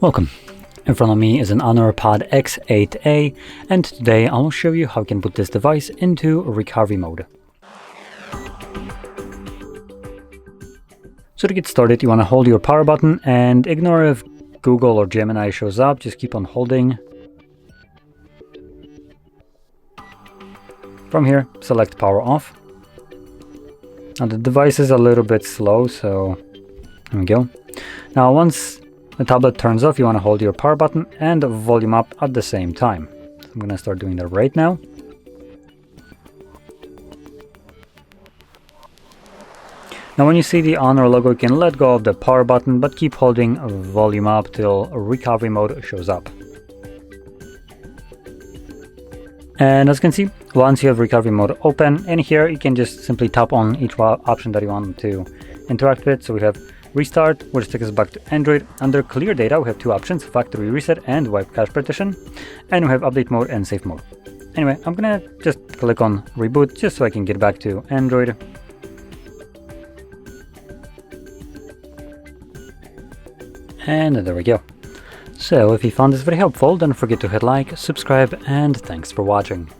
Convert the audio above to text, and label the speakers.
Speaker 1: Welcome. In front of me is an HONOR Pad X8a, and today I will show you how you can put this device into recovery mode. So to get started, you want to hold your power button and ignore if Google or Gemini shows up, just keep on holding. From here, select power off. Now the device is a little bit slow, so there we go. Now once the tablet turns off, you want to hold your power button and volume up at the same time. So I'm going to start doing that right now. Now when you see the HONOR logo, you can let go of the power button, but keep holding volume up till recovery mode shows up. And as you can see, once you have recovery mode open, in here you can just simply tap on each option that you want to interact with. So we have restart, which takes us back to Android. Under clear data, we have two options: factory reset and wipe cache partition. And we have update mode and safe mode. Anyway, I'm gonna just click on reboot just so I can get back to Android. And there we go. So if you found this very helpful, don't forget to hit like, subscribe, and thanks for watching.